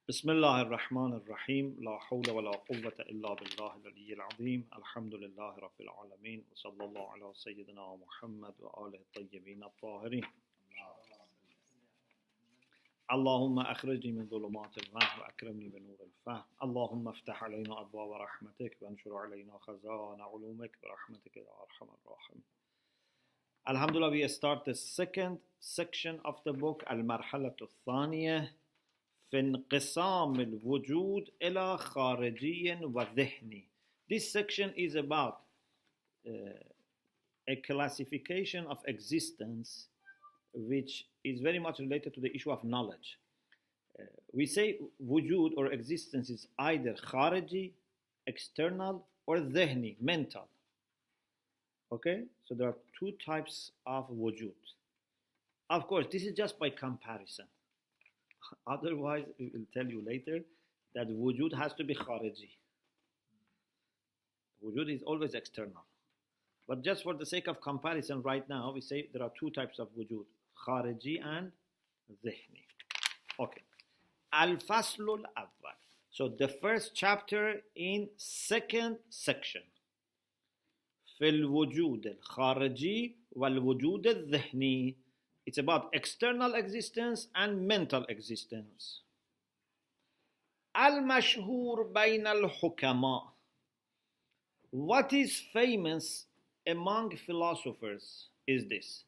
بسم الله الرحمن الرحيم لا حول ولا قوة إلا بالله العلي العظيم الحمد لله رب العالمين وصلى الله على سيدنا محمد وآله الطيبين الطاهرين اللهم أخرجني من ظلمات الوهم وأكرمني بنور الفهم اللهم افتح علينا أبواب رحمتك وانشر علينا خزائن علومك برحمتك يا أرحم الراحمين. Alhamdulillah, we start the second section of the book المرحلة الثانية في انقسام الوجود إلى خارجي وذهني. This section is about a classification of existence which is very much related to the issue of knowledge. We say wujud or existence is either khariji, external, or dhihni, mental. Okay, so there are two types of wujud. Of course, this is just by comparison. Otherwise, we will tell you later that wujud has to be khariji. Wujud is always external. But just for the sake of comparison right now, we say there are two types of wujud, khariji and dhihni. Okay. Al-Faslul Awwal. So the first chapter in second section. في الوجود الخارجي والوجود الذهني. It's about external existence and mental existence. المشهور بين الحكماء. What is famous among philosophers is this,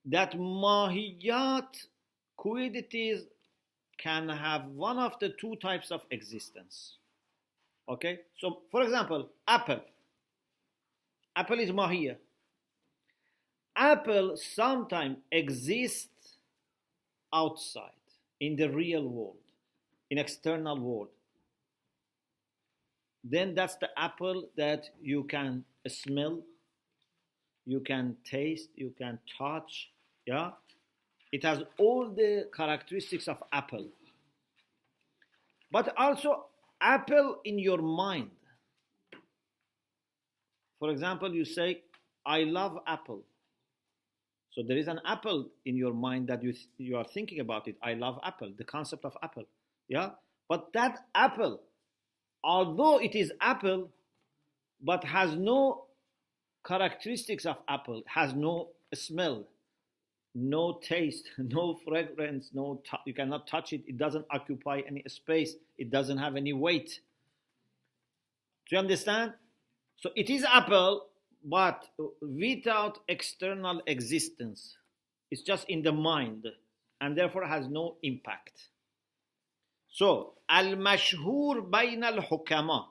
that mahiyat, qualities, can have one of the two types of existence. Okay, so for example, apple is mahiyya. Apple sometimes exists outside, in the real world, in external world. Then that's the apple that you can smell, you can taste, you can touch. Yeah, it has all the characteristics of apple. But also apple in your mind. For example, you say, I love apple. So there is an apple in your mind that you are thinking about it. I love apple, the concept of apple. Yeah? But that apple, although it is apple, but has no characteristics of apple, has no smell, no taste, no fragrance, you cannot touch it. It doesn't occupy any space. It doesn't have any weight. Do you understand? So it is apple, but without external existence. It's just in the mind and therefore has no impact. So, al-mashhur bayn al-hukama.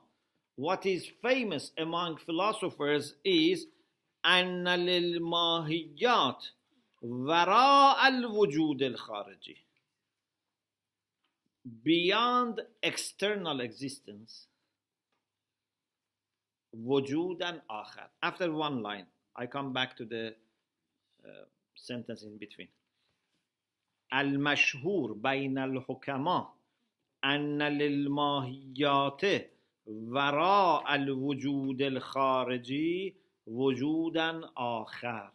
What is famous among philosophers is anna lil-mahiyat wara al-wujud al-khariji. Beyond external existence, wujudan akhar. After one line, I come back to the sentence in between. Al-mashhur bayna al-hukama anna lil-mahiyat wara al-wujud al-khariji wujudan akhar.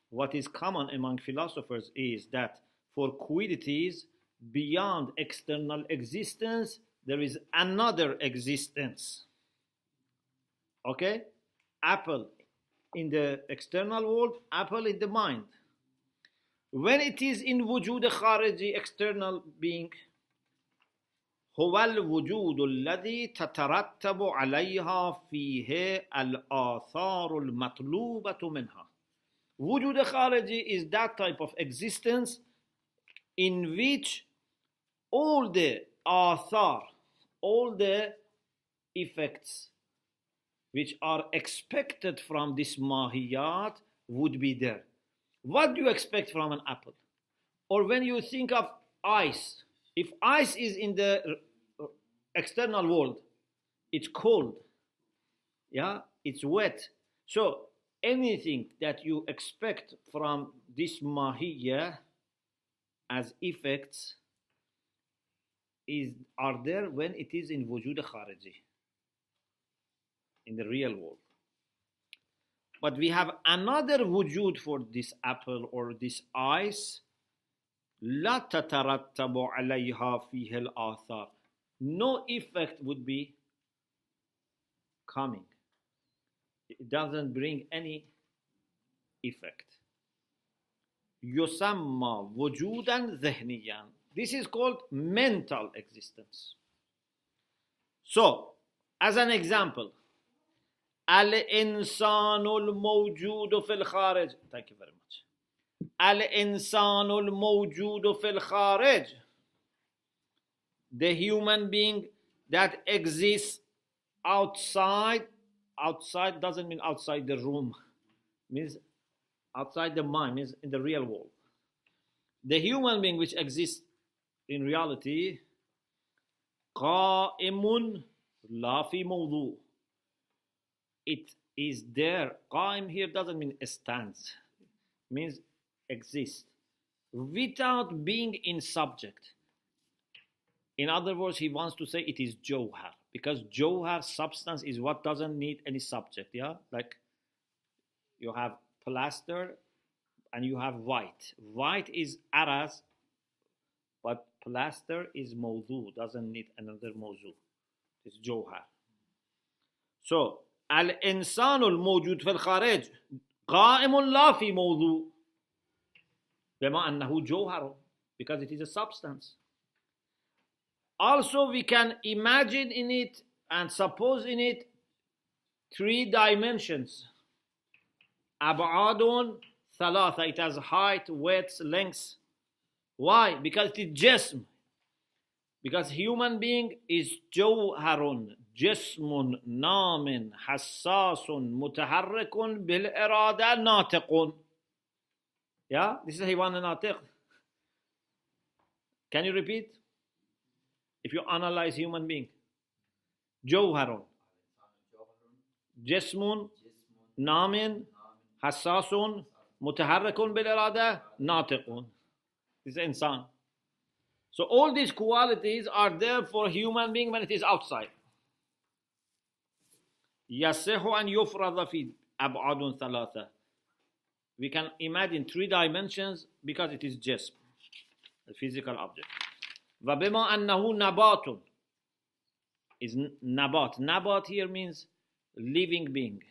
What is common among philosophers is that for qualities beyond external existence, there is another existence. Okay? Apple in the external world, apple in the mind. When it is in wujud khariji, external being, هو الوجود الذي تترتب عليها فيه الآثار المطلوبة منها. Wujud khariji is that type of existence in which all the athar, all the effects which are expected from this mahiyat would be there. What do you expect from an apple? Or when you think of ice, if ice is in the external world, it's cold, yeah, it's wet. So anything that you expect from this mahiyya as effects are there when it is in wujud khariji, in the real world. But we have another wujud for this apple or this ice لا تترتب عليها فيه الآثار. No effect would be coming. It doesn't bring any effect. يسمى وجودا ذهنيا. This is called mental existence. So, as an example, الإنسان الموجود في الخارج. Thank you very much. الإنسان الموجود في الخارج. The human being that exists outside. Outside doesn't mean outside the room. Means outside the mind, means in the real world. The human being which exists in reality, قائم لا في موضوع. It is there. قائم here doesn't mean stands. Means exists. Without being in subject. In other words, he wants to say it is Jawhar. Because Jawhar, substance, is what doesn't need any subject. Yeah? Like you have plaster and you have white. White is aras, but plaster is mawdu, doesn't need another mawzu. It's Jawhar. So, الإنسان الموجود في الخارج قائم لا في موضوع بما أنه جوهر, because it is a substance. Also, we can imagine in it and suppose in it 3 dimensions. أبعاد ثلاثة. It has height, width, length. Why? Because it is jism. Because human being is جوهر جسم نام حساس متحرك بالإرادة ناطق. Yeah, this is حيوان ناطق. Can you repeat? If you analyze human being, جوهر جسم نام حساس متحرك بالإرادة ناطق. This is insan. So all these qualities are there for human being when it is outside. يصح أن يفرض في أبعاد ثلاثة. We can imagine 3 dimensions because it is jism, a physical object. وبما أنه نبات is nabat. Nabat here means living being,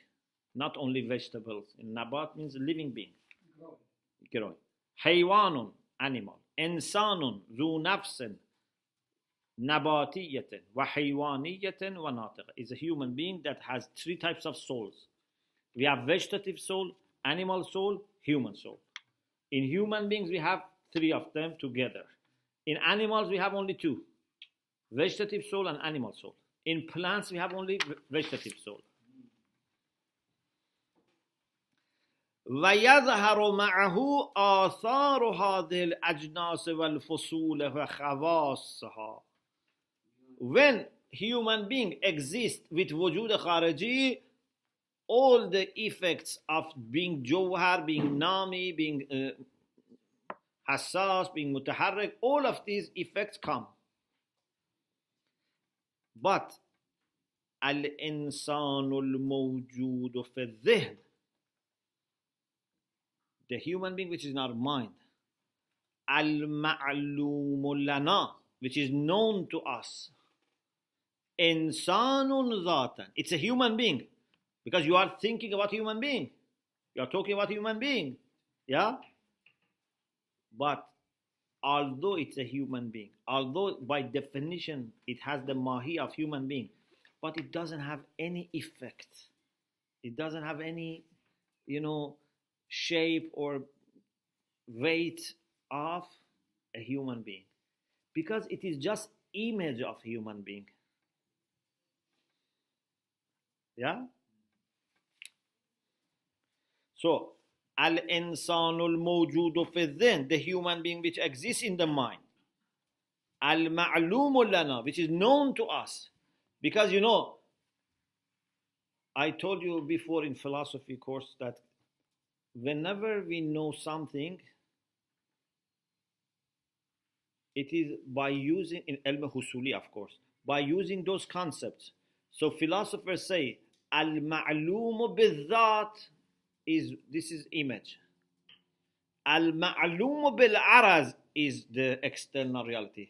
not only vegetables. Nabat means living being. Growing. حيوان, animal. إنسان ذو نفس نباتية وحيوانية وناطقة is a human being that has 3 types of souls. We have vegetative soul, animal soul, human soul. In human beings we have 3 of them together. In animals we have only 2, vegetative soul and animal soul. In plants we have only vegetative soul. ويظهر معه آثار هذه الأجناس والفصول وخواصها. When human being exists with وجود خارجي, all the effects of being جوهر, being nami, being حساس, being متحرك, all of these effects come. But الإنسان الموجود في الذهن, the human being which is in our mind, المعلوم لنا, which is known to us, إنسان ذاتا, it's a human being, because you are thinking about human being, you are talking about human being, yeah? But although it's a human being, although by definition it has the mahi of human being, but it doesn't have any effect, it doesn't have any, shape or weight of a human being, because it is just image of human being. Yeah? So, al-insan al-mawjudu fi dhin, the human being which exists in the mind. Al-ma'lumu lana, which is known to us. Because I told you before in philosophy course that whenever we know something, it is by using, in ilm husuli of course, by using those concepts. So philosophers say, al-ma'lumu bil-dhat this is image. Al-ma'lumu bil-araz is the external reality.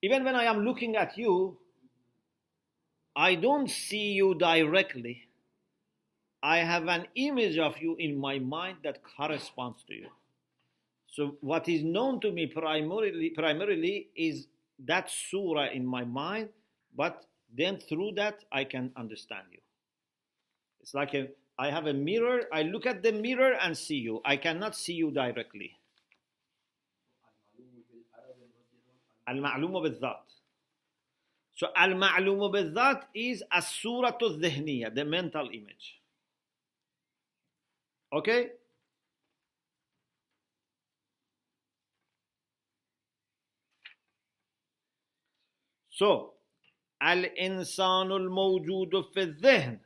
Even when I am looking at you, I don't see you directly. I have an image of you in my mind that corresponds to you. So what is known to me primarily is that surah in my mind, but then through that I can understand you. It's like I have a mirror, I look at the mirror and see you. I cannot see you directly. Al-ma'lumu bil-dhat. So al-ma'lumu bil-dhat is as-suratu dhihniya, the mental image. Okay? So, al-insanu al-mawjudu fi dhihn,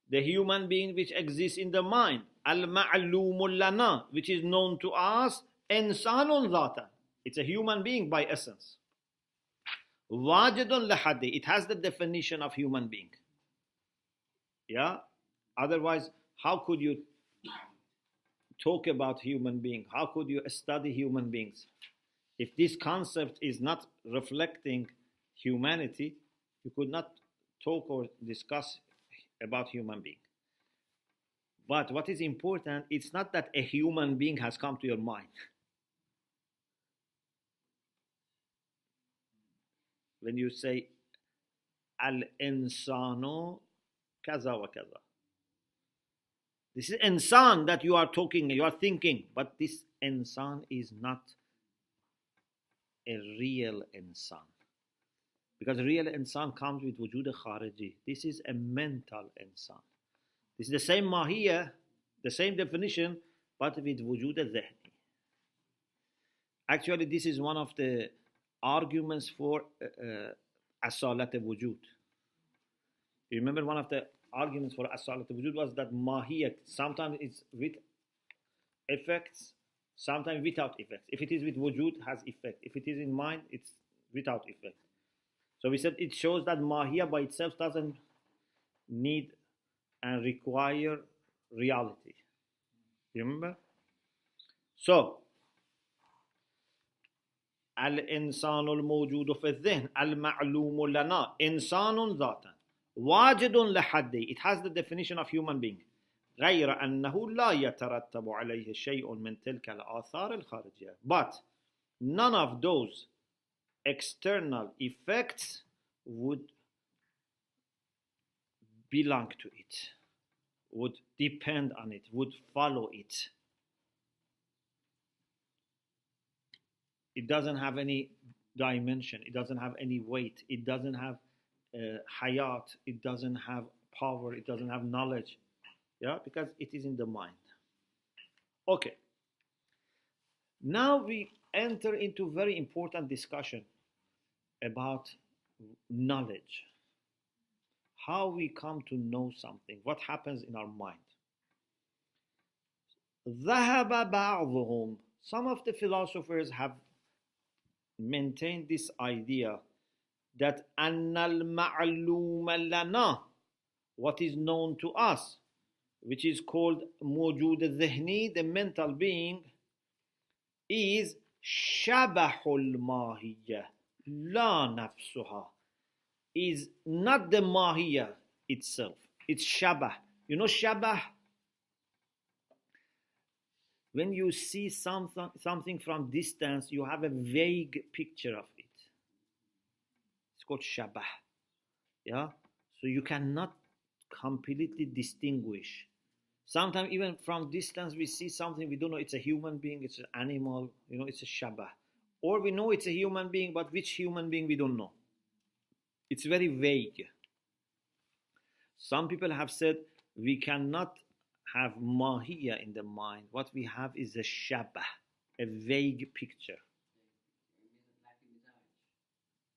the human being which exists in the mind, al-ma'lumu lana, which is known to us, insanun dhatan. It's a human being by essence. Wajidun lahadi, it has the definition of human being. Yeah? Otherwise, how could you talk about human being? How could you study human beings? If this concept is not reflecting humanity, you could not talk or discuss about human being. But what is important, it's not that a human being has come to your mind. When you say al-insanu kaza wa kaza, this is insan that you are talking, you are thinking, but this insan is not a real insan. Because real insan comes with wujud khariji. This is a mental insan. This is the same mahiyya, the same definition, but with wujud dhihni. Actually, this is one of the arguments for asalat wujud. You remember one of the arguments for asalat wujud was that mahiyya sometimes it's with effects, sometimes without effects. If it is with wujud, has effect. If it is in mind, it's without effect. So we said it shows that mahiyya by itself doesn't need and require reality. You remember? So, al-insanu al-mawjudu fi dhihn, al-ma'lumu lana, insanun dhatan, wajidun lahaddi. It has the definition of human being. غير أنه لا يترتب عليه شيء من تلك الآثار الخارجية. But none of those external effects would belong to it, would depend on it, would follow it. It doesn't have any dimension, it doesn't have any weight, it doesn't have hayat, it doesn't have power, it doesn't have knowledge. Yeah, because it is in the mind. Okay. Now we enter into very important discussion about knowledge. How we come to know something, what happens in our mind. ذهب بعضهم, some of the philosophers have maintained this idea that أن المعلوم لنا, what is known to us, which is called موجود الذهني, the mental being, is شبح الماهية لا نفسها, is not the mahiyya itself, it's shabah. You know shabah? When you see something from distance, you have a vague picture of it. It's called shabah. Yeah? So you cannot completely distinguish. Sometimes even from distance we see something, we don't know it's a human being, it's an animal, it's a shabah. Or we know it's a human being, but which human being we don't know. It's very vague. Some people have said we cannot have mahiyya in the mind. What we have is a shabah, a vague picture.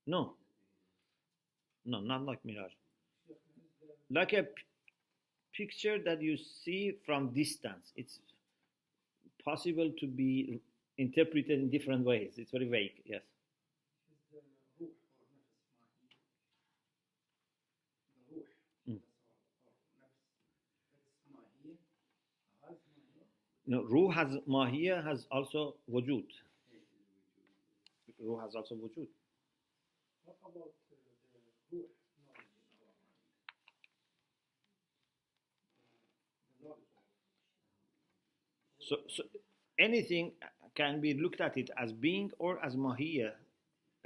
No, not like mirage. Like a picture that you see from distance. It's possible to be interpreted in different ways. It's very vague, yes. No, ruh has mahiyya, has also wujud. Ruh has also wujud. What about the ruh knowledge in our mind? The knowledge So anything can be looked at it as being or as mahiyya,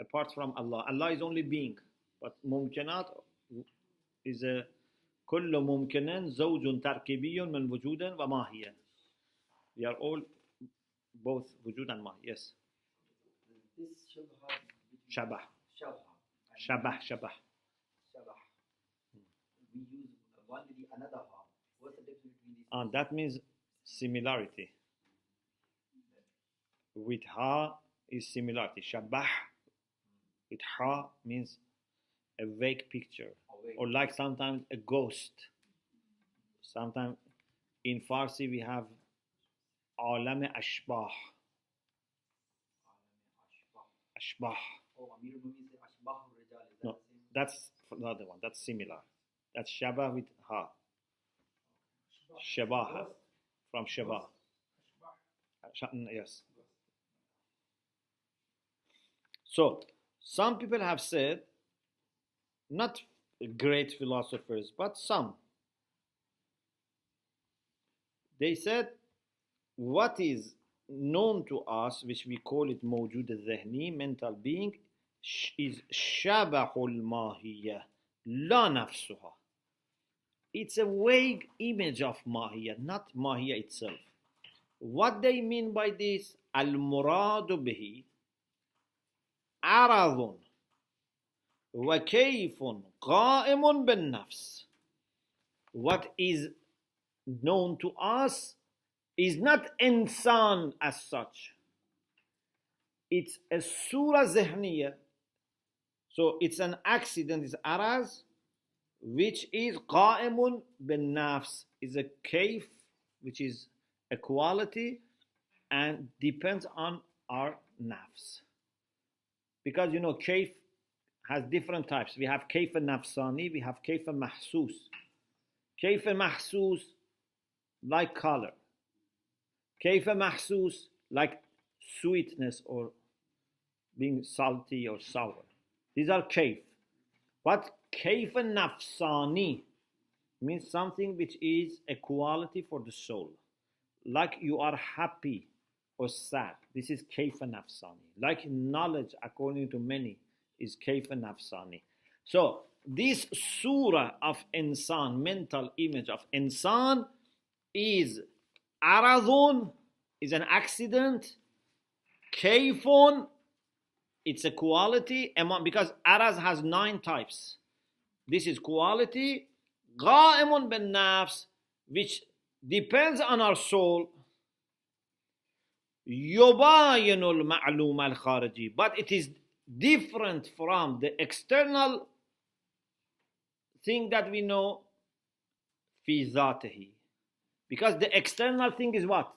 apart from Allah. Allah is only being, but mumkinat is a كل ممكن زوج تركيبي من وجود وماهية. We are all both wujud and mahiyya. Yes. This Shabah. Shabah. Shabah. We use one with the another half. What's the difference between these? And that means similarity. With ha is similarity. Shabah with ha means a vague picture. Or like sometimes a ghost. Sometimes in Farsi we have alam ashbah. Ashbah. Oh, Amir Mumi said Ashbah Rijal. Is that No, the same? that's another one. That's similar. That's Shabah with ha. Shabaha from Shabah. Yes. So some people have said, not great philosophers, but some. They said, what is known to us, which we call it mawjud al-dhahni, mental being, is shabahul mahiyya, la nafsuha. It's a vague image of mahiyya, not mahiyya itself. What they mean by this, al-muradu bihi, aradun, وكيف قائم بالنفس. What is known to us is not insan as such. It's a surah zihniya. So it's an accident, it's araz, which is قائم بالنفس, is a kayf, which is a quality and depends on our nafs. Because you know, kayf has different types. We have kayf nafsani, we have kayf mahsus. Kayf mahsus, like color. Kayf mahsus, like sweetness or being salty or sour. These are kayf. But kayf nafsani means something which is a quality for the soul. Like you are happy or sad. This is kayf nafsani. Like knowledge, according to many, is kayf nafsani. So this surah of insan, mental image of insan, is aradun, is an accident. Kayfun, it's a quality, because araz has 9 types. This is quality. Qa'imun bin nafs, which depends on our soul. Yubayinul ma'lum al-khariji, but it is different from the external thing that we know, fi zatihi. Because the external thing is what?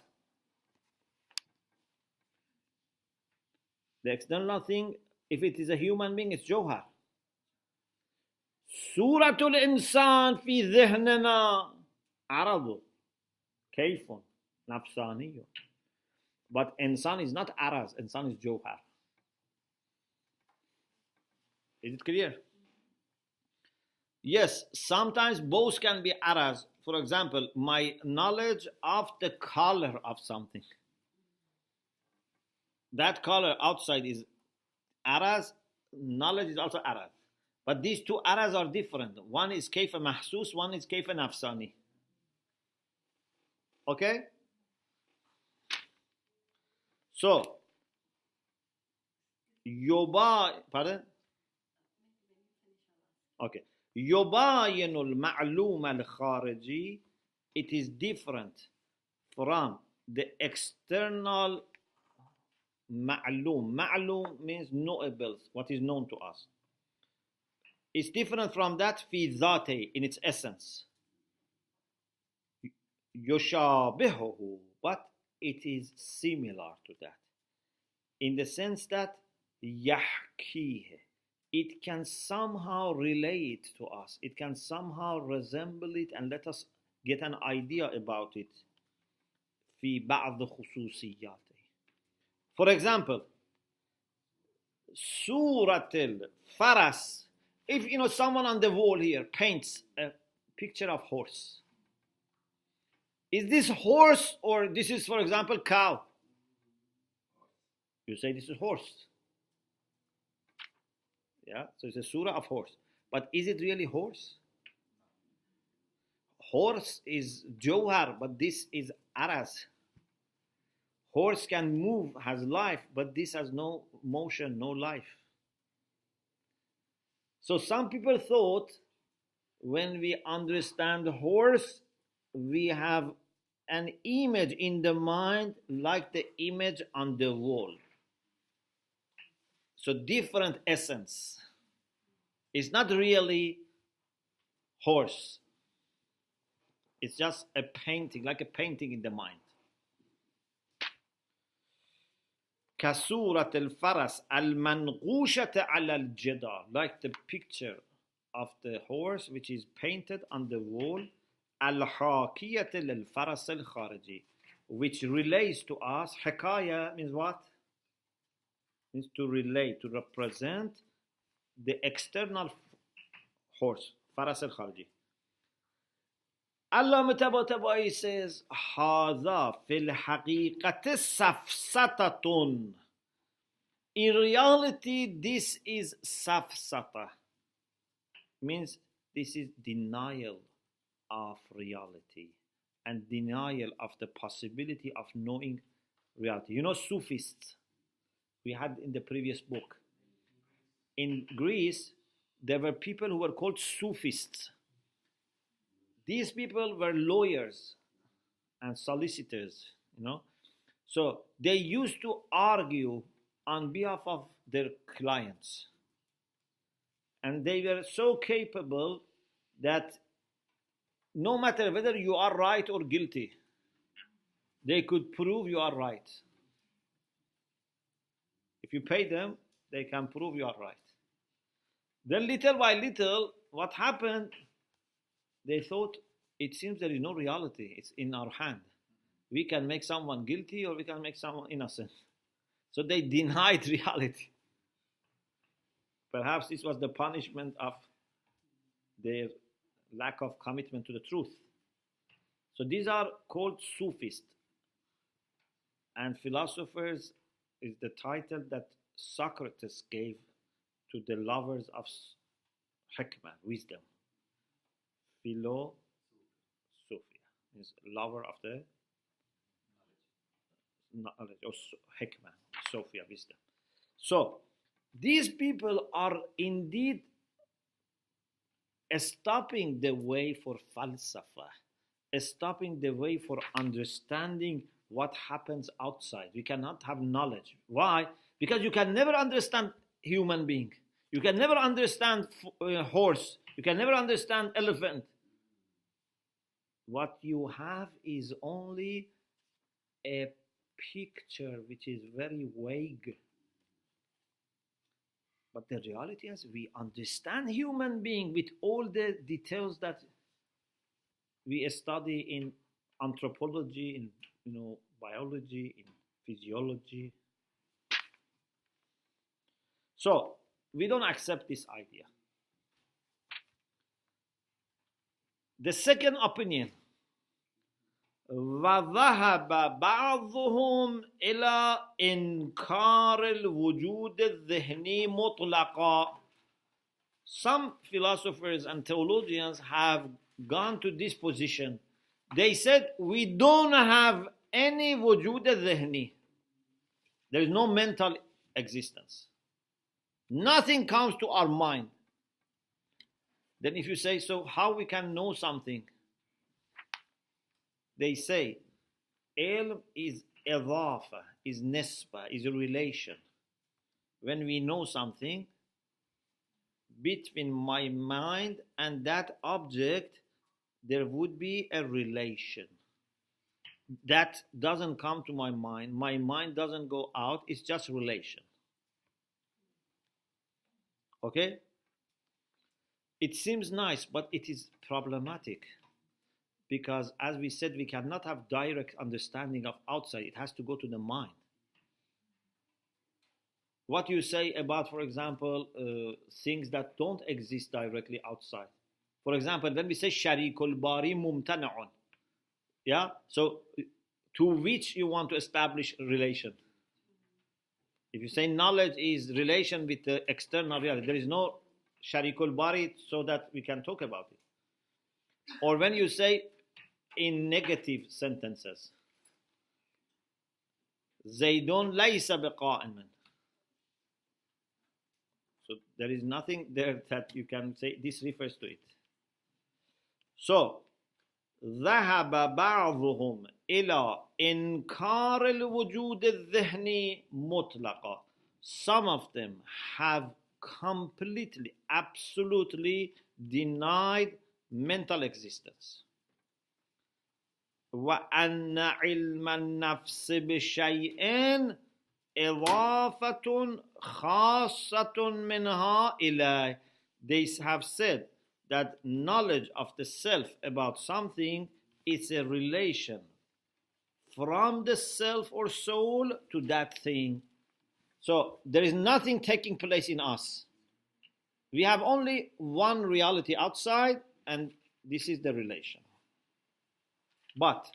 The external thing, if it is a human being, it's Johar. Suratul insan fi dhihnina aradu. Kayfun. Nafsaniyo. But insan is not araz, insan is Johar. Is it clear? Yes, sometimes both can be araz. For example, my knowledge of the color of something. That color outside is araz, knowledge is also araz. But these two araz are different. One is kayfa mahsus, one is kayfa nafsani. Okay? So, pardon? Okay. Yubayinul ma'lum al-khariji, it is different from the external ma'lum. Ma'lum means knowables, what is known to us. It's different from that fi dhati, in its essence. Yushabihuhu, but it is similar to that. In the sense that yahkihi, it can somehow relate to us. It can somehow resemble it and let us get an idea about it. في بعض خصوصياته. For example, Surat al-Faras. If someone on the wall here paints a picture of horse, is this horse or this is, for example, cow? You say this is horse. Yeah, so it's a surah of horse. But is it really horse? Horse is Johar, but this is Aras. Horse can move, has life, but this has no motion, no life. So some people thought when we understand horse, we have an image in the mind like the image on the wall. So different essence. It's not really horse. It's just a painting, like a painting in the mind. كسورة الفرس المنقوشة على الجدار, like the picture of the horse which is painted on the wall. الحاكية للفرس الخارجي, which relates to us. حكاية means what? Means to relate, to represent the external horse, فرس الخارجي. Allah Mutabatabay says, هذا في الحقيقة سفسطة. In reality, this is safsata. Means this is denial of reality and denial of the possibility of knowing reality. Sophists, we had in the previous book. In Greece, there were people who were called Sophists. These people were lawyers and solicitors, So they used to argue on behalf of their clients. And they were so capable that no matter whether you are right or guilty, they could prove you are right. If you pay them, they can prove you are right. Then little by little, what happened? They thought, it seems there is no reality. It's in our hand. We can make someone guilty or we can make someone innocent. So they denied reality. Perhaps this was the punishment of their lack of commitment to the truth. So these are called Sophists. And philosophers is the title that Socrates gave to the lovers of Hikmah, wisdom. Philosophia means lover of the knowledge, or Hikmah, Sophia, wisdom. So these people are indeed stopping the way for falsafa, stopping the way for understanding what happens outside. We cannot have knowledge. Why? Because you can never understand human being. You can never understand horse. You can never understand elephant. What you have is only a picture which is very vague. But the reality is we understand human being with all the details that we study in anthropology, in biology, in physiology. So we don't accept this idea. The second opinion, وذهب بعضهم إلى إنكار الوجود الذهني مطلقا. Some philosophers and theologians have gone to this position. They said we don't have any wujud al-dhihni. There is no mental existence. Nothing comes to our mind. Then if you say, so how we can know something? They say, ilm is idafa, is nisba, is a relation. When we know something, between my mind and that object, there would be a relation. That doesn't come to my mind. My mind doesn't go out. It's just relation. Okay? It seems nice, but it is problematic. Because as we said, we cannot have direct understanding of outside. It has to go to the mind. what you say about, for example, things that don't exist directly outside. For example, when we say sharikul bari mumtana'un, yeah, so to which you want to establish relation. If you say knowledge is relation with the external reality, there is no sharikul bari so that we can talk about it. Or when you say in negative sentences, Zaydun laysa biqa'iman. So there is nothing there that you can say this refers to it. So ذهب بعضهم إلى إنكار الوجود الذهني مطلقا. Some of them have completely, absolutely denied mental existence. وأن علم النفس بشيء إضافة خاصة منها إليه. They have said that knowledge of the self about something is a relation from the self or soul to that thing. So there is nothing taking place in us. We have only one reality outside, and this is the relation. But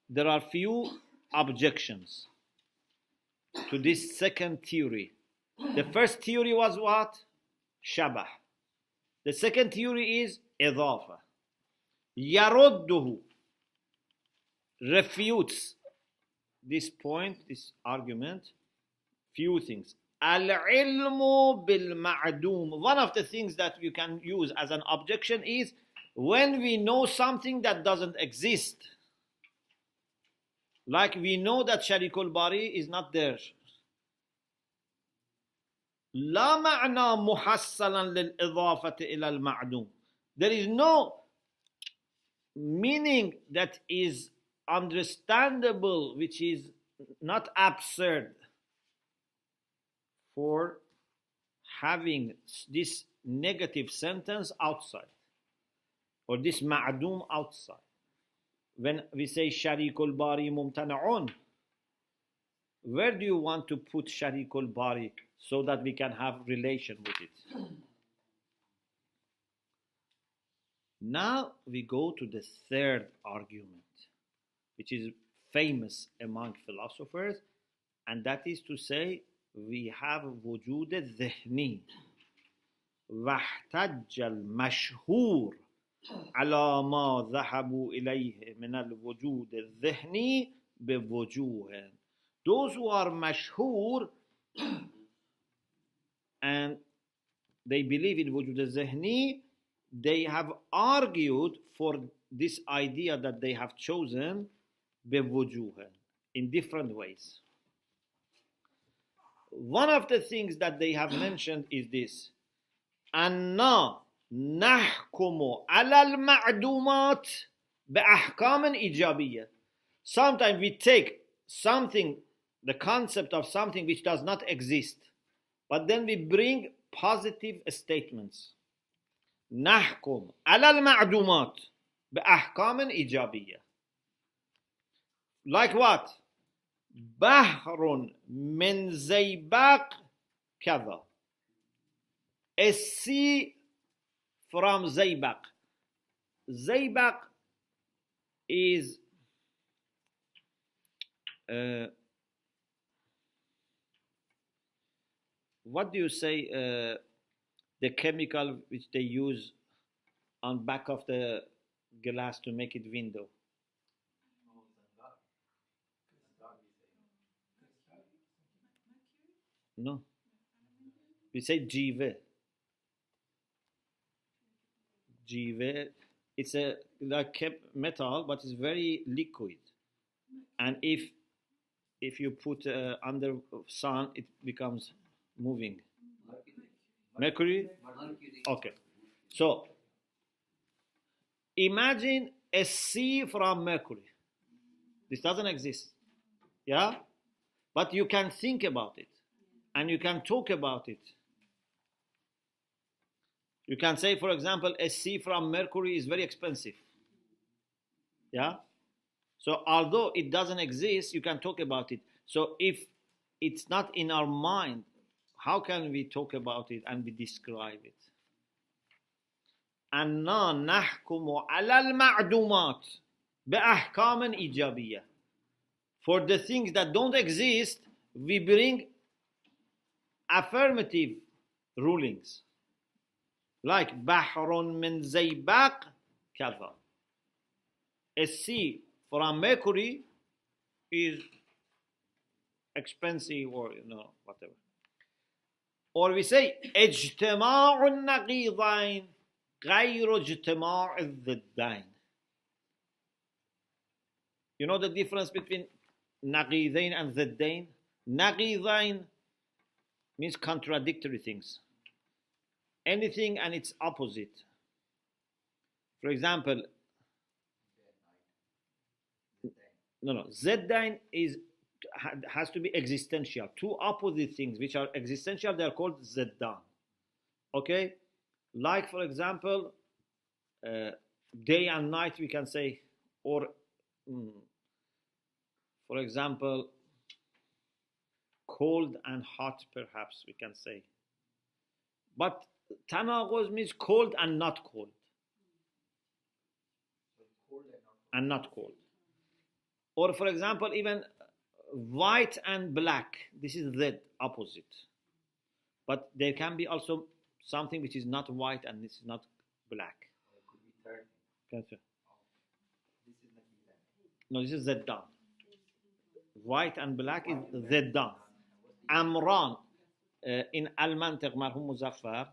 there are few objections to this second theory. The first theory was what? Shabah. The second theory is idafa. Yarudduhu refutes this point, this argument, few things. Al-ilmu bil-ma'dum. One of the things that you can use as an objection is when we know something that doesn't exist. Like we know that Sharikul Bari is not there. لا معنى محصلا للإضافة إلى المعدوم. There is no meaning that is understandable, which is not absurd, for having this negative sentence outside, or this ma'dum outside. When we say Sharikul Bari mumtana'un, where do you want to put Sharikul Bari so that we can have relation with it? Now we go to the third argument, which is famous among philosophers, and that is to say we have wujud al-dhihni. واحتج المشهور على ما ذهبوا إليه من الوجود الذهني بوجوه. Those who are mashhur and they believe in wujud al-dhihni, they have argued for this idea that they have chosen بوجوه in different ways. One of the things that they have mentioned is this: أننا نحكم على المعدومات بأحكام إيجابية. Sometimes we take something, the concept of something which does not exist, but then we bring positive statements. نحكم على المعدومات بأحكام إيجابية. Like what? بحر من زيبق كذا. A sea from Zaybaq. Zaybaq is what do you say, the chemical which they use on back of the glass to make it window? No, we say jive. Jive, it's a like metal, but it's very liquid, and if you put under sun, it becomes moving. Mercury? Okay. So imagine a sea from Mercury. This doesn't exist. Yeah? But you can think about it. And you can talk about it. You can say, for example, a sea from Mercury is very expensive. Yeah? So although it doesn't exist, you can talk about it. So if it's not in our mind how can we talk about it and we describe it? أننا نحكم على المعدومات بأحكام إيجابية. For the things that don't exist, we bring affirmative rulings. Like بحر من زئبق كذا. A sea from Mercury is expensive, or whatever. Or we say اجتماع النقيضين غير اجتماع الضدين. You know the difference between naqidain and ziddain? Naqidain means contradictory things. Anything and its opposite. For example, ziddain has to be existential. Two opposite things which are existential, they are called ziddan. Okay? Like, for example, day and night, we can say, or for example, cold and hot, perhaps we can say. But tanaquz means cold and not cold. And not cold. Or, for example, even white and black. This is the opposite. But there can be also something which is not white and this is not black. It could be third. Gotcha. This is not No, this is zeddan. White and black is zeddan. Amran in Al-Mantiq, Marhum Muzaffar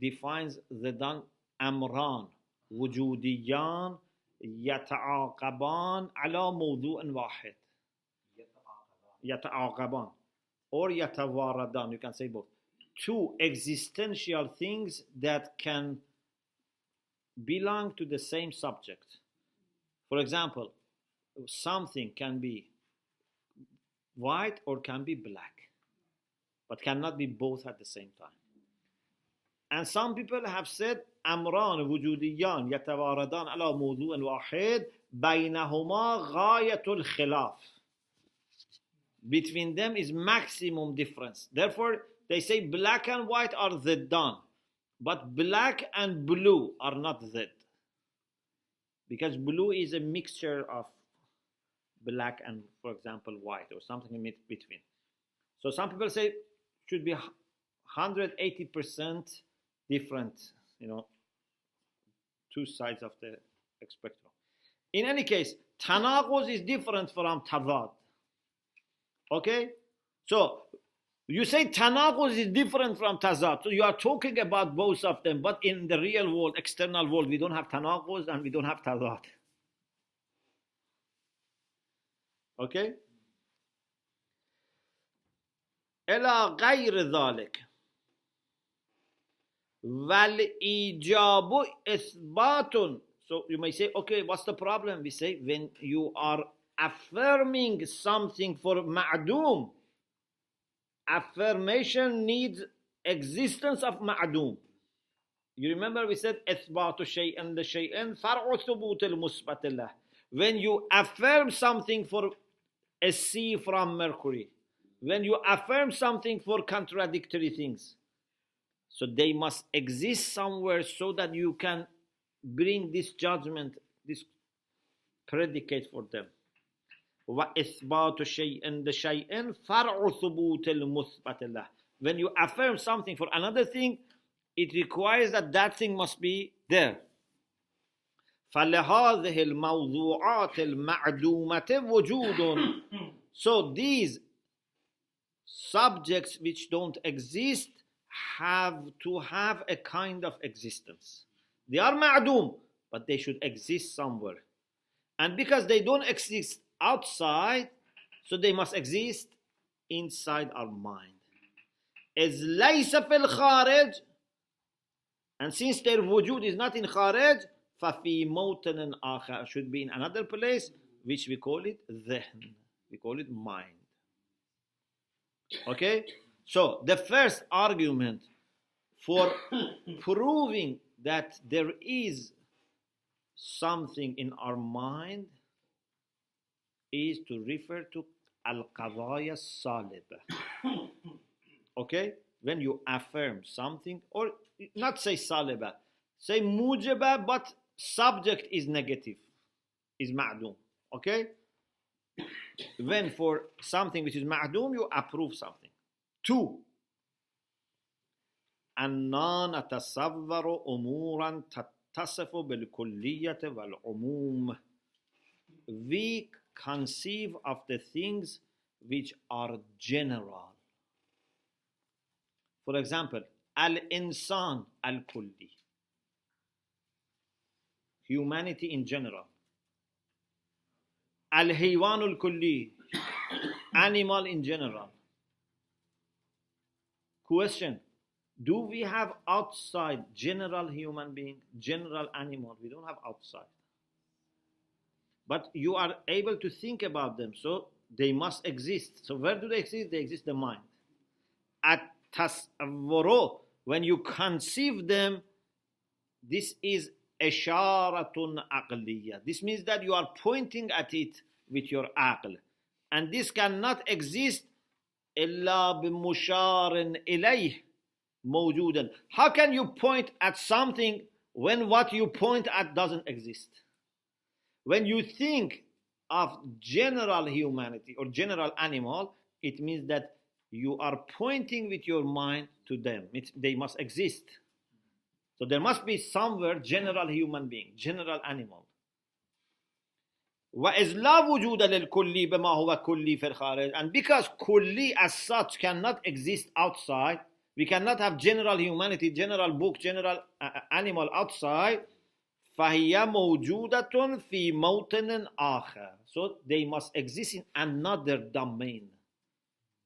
defines zeddan. Amran wujudiyan yata'aqaban ala mawdu'in wahid. Yata'aqaban or yatawaradan, you can say both. Two existential things that can belong to the same subject. For example, something can be white or can be black, but cannot be both at the same time. And some people have said أمران وجوديان يتواردان على موضوع واحد بينهما غاية الخلاف. Between them is maximum difference. Therefore, they say black and white are ziddan, but black and blue are not zid. Because blue is a mixture of black and, for example, white or something in between. So some people say should be 180% different, two sides of the spectrum. In any case, tanaquz is different from tadad. Okay? So, you say tanaquz is different from tazad. So you are talking about both of them, but in the real world, external world, we don't have tanaquz and we don't have tazad. Okay? إلى غير ذلك والإيجاب إثبات. So you may say, okay, what's the problem? We say, when you are affirming something for ma'doom, affirmation needs existence of ma'doom. You remember we said إثبات شيئا لشيء فرع ثبوت المثبت له. When you affirm something for a sea from Mercury, when you affirm something for contradictory things, so they must exist somewhere so that you can bring this judgment, this predicate for them. وَإِثْبَاتُ شَيْءٍ لِشَيْءٍ فَرْعُ ثُبُوتِ الْمُثْبَتِ لَهُ. When you affirm something for another thing, it requires that that thing must be there. فَلِهَذِهِ الْمَوْضُوعَاتِ الْمَعْدُومَةِ وُجُودٌ. So these subjects which don't exist have to have a kind of existence. They are ma'doom, but they should exist somewhere. And because they don't exist outside, so they must exist inside our mind. As laysa fil kharij, and since their wujud is not in kharij, فَفِي مَوْتَنٍ آخَرٍ, should be in another place, which we call it dhihn. We call it mind. Okay? So, the first argument for proving that there is something in our mind is to refer to al-qadaya salibah. Okay? When you affirm something, or not say saliba, say mujaba, but subject is negative, is ma'dum. Okay? When for something which is ma'dum, you approve something. 2. أننا نتصور أمورا تتصف بالكلية والعموم. We conceive of the things which are general. For example, al-insan al-kulli, humanity in general. Al-haywan al-kulli, animal in general. Question: do we have outside general human being, general animal? We don't have outside. But you are able to think about them, so they must exist. So where do they exist? They exist in the mind. At tasawwuru, when you conceive them, this is isharatun aqliyya. This means that you are pointing at it with your aql. And this cannot exist illa bimusharin ilayh mawjudan. How can you point at something when what you point at doesn't exist? When you think of general humanity or general animal, it means that you are pointing with your mind to them. They must exist. So there must be somewhere general human being, general animal. وَإِذْ لَا وُجُودَ لِلْكُلِّ بِمَا هُوَ كُلِّ فِي الْخَارِجِ. And because kulli as such cannot exist outside, we cannot have general humanity, general book, general animal outside. فَهِيَ مَوْجُودَةٌ فِي مَوْطِنٍ آخَرٍ. So they must exist in another domain.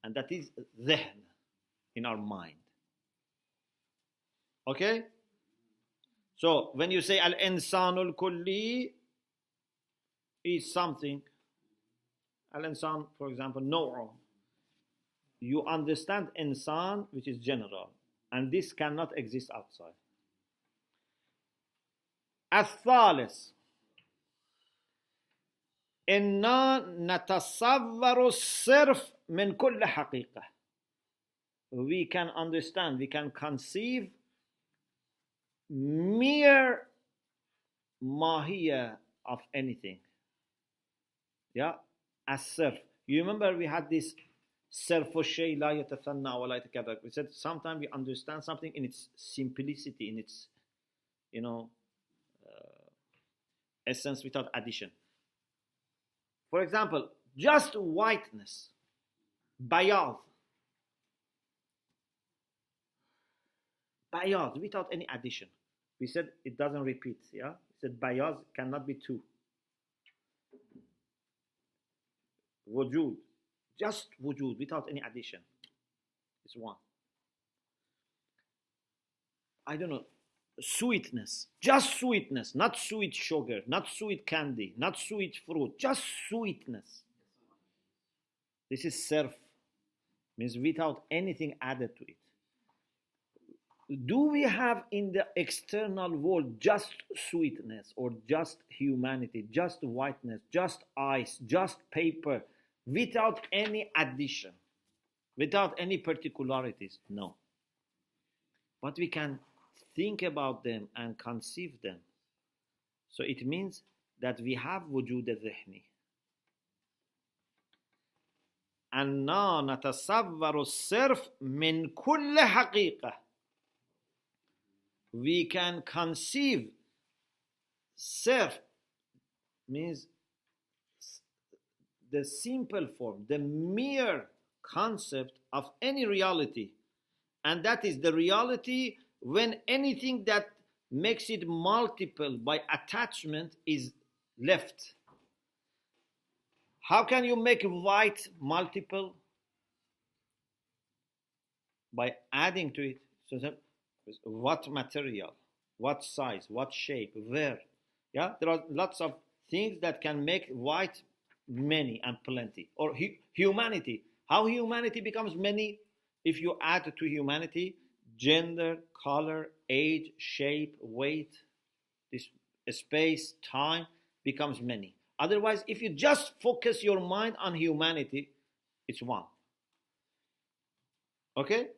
And that is dhihn, in our mind. Okay? So when you say al-insanul kulli is something, al-insan, for example, no, you understand insan, which is general, and this cannot exist outside. الثالث إنا نتصور الصرف من كل حقيقة. We can understand, we can conceive mere mahiyya of anything. Yeah, as surf. You remember we had this surf shay la yatathanna wa la yatakarrar. We said sometimes we understand something in its simplicity, in its, essence without addition. For example, just whiteness, bayad without any addition. We said it doesn't repeat. Yeah, we said bayad cannot be 2. Wujud, just wujud without any addition, is 1. I don't know. Sweetness, just sweetness, not sweet sugar, not sweet candy, not sweet fruit, just sweetness. This is surf, means without anything added to it. Do we have in the external world just sweetness or just humanity, just whiteness, just ice, just paper, without any addition, without any particularities? No. But we can think about them and conceive them. So it means that we have wujud al-dhihni. أننا نتصور الصرف من كل حقيقة. We can conceive surf means the simple form, the mere concept of any reality, and that is the reality when anything that makes it multiple by attachment is left. How can you make white multiple? By adding to it. So what material, what size, what shape, where? Yeah, there are lots of things that can make white many and plenty. Or humanity. How humanity becomes many? If you add to humanity gender, color, age, shape, weight, this space, time becomes many. Otherwise, if you just focus your mind on humanity, it's 1. Okay?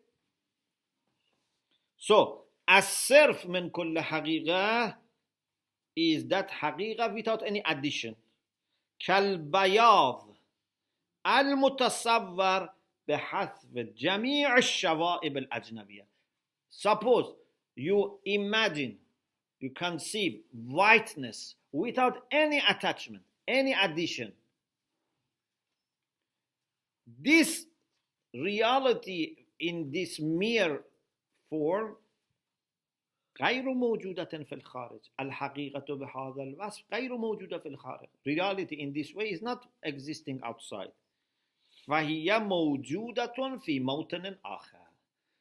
So, الصرف من كل حقيقة is that حقيقة without any addition. كالبياض المتصور بحذف جميع الشوائب الأجنبية. Suppose you imagine, you conceive whiteness without any attachment, any addition. This reality in this mere form غير موجودة في الخارج. الحقيقة بهذا الوصف غير موجودة في الخارج. Reality in this way is not existing outside. فهي موجودة في موطن آخر.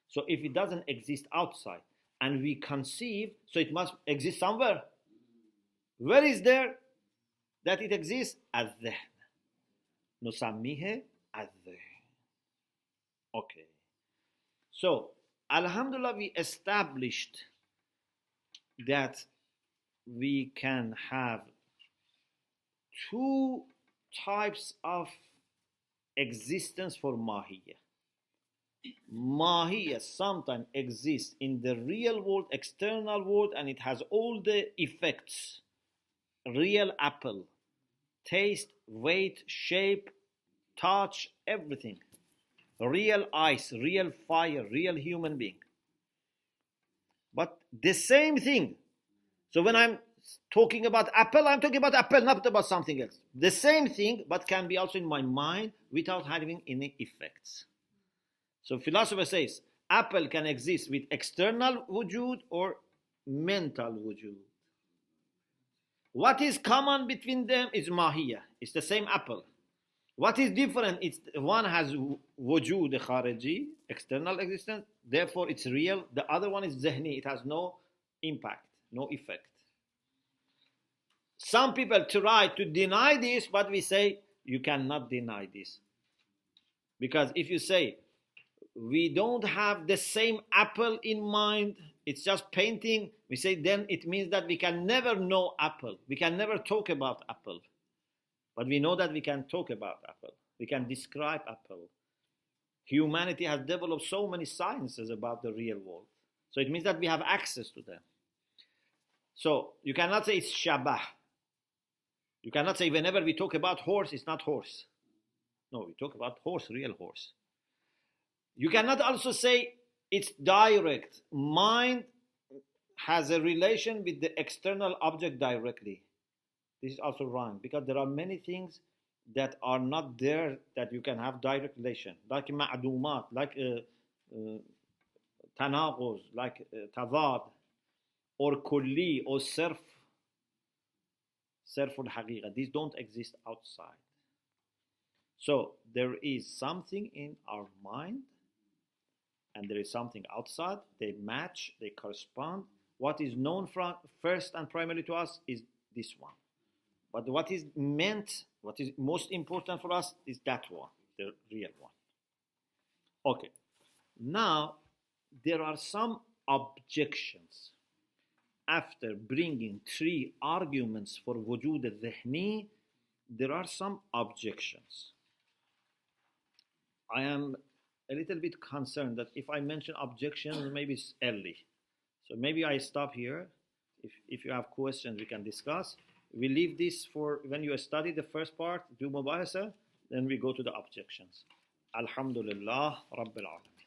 So if it doesn't exist outside and we conceive, so it must exist somewhere. Where is there that it exists? الذهن. نسميه الذهن. Okay. So, Alhamdulillah, we established that we can have two types of existence for Mahiyya. Mahiyya sometimes exists in the real world, external world, and it has all the effects. Real apple, taste, weight, shape, touch, everything. Real ice, real fire, real human being. But the same thing. So when I'm talking about apple, I'm talking about apple, not about something else. The same thing, but can be also in my mind without having any effects. So philosopher says, apple can exist with external wujud or mental wujud. What is common between them is mahiyya. It's the same apple. What is different? It's one has wujud khariji, external existence, therefore it's real. The other one is zihni, it has no impact, no effect. Some people try to deny this, but we say you cannot deny this. Because if you say we don't have the same apple in mind, it's just painting, we say then it means that we can never know apple. We can never talk about apple. But we know that we can talk about apple. We can describe apple. Humanity has developed so many sciences about the real world. So it means that we have access to them. So you cannot say it's shabah. You cannot say whenever we talk about horse, it's not horse. No, we talk about horse, real horse. You cannot also say it's direct. Mind has a relation with the external object directly. This is also wrong because there are many things that are not there that you can have direct relation, like ma'dumat, like tanaquz, like tadad, or kulli, or surf al-haqiqa. These don't exist outside. So there is something in our mind and there is something outside. They match, they correspond. What is known first and primarily to us is this one. But what is meant, what is most important for us is that one, the real one. Okay. Now, there are some objections. After bringing 3 arguments for wujud al-dhihni, there are some objections. I am a little bit concerned that if I mention objections, maybe it's early. So maybe I stop here. If you have questions, we can discuss. We leave this for when you study the first part, do mubahasa, then we go to the objections. Alhamdulillah, Rabbil Alamin.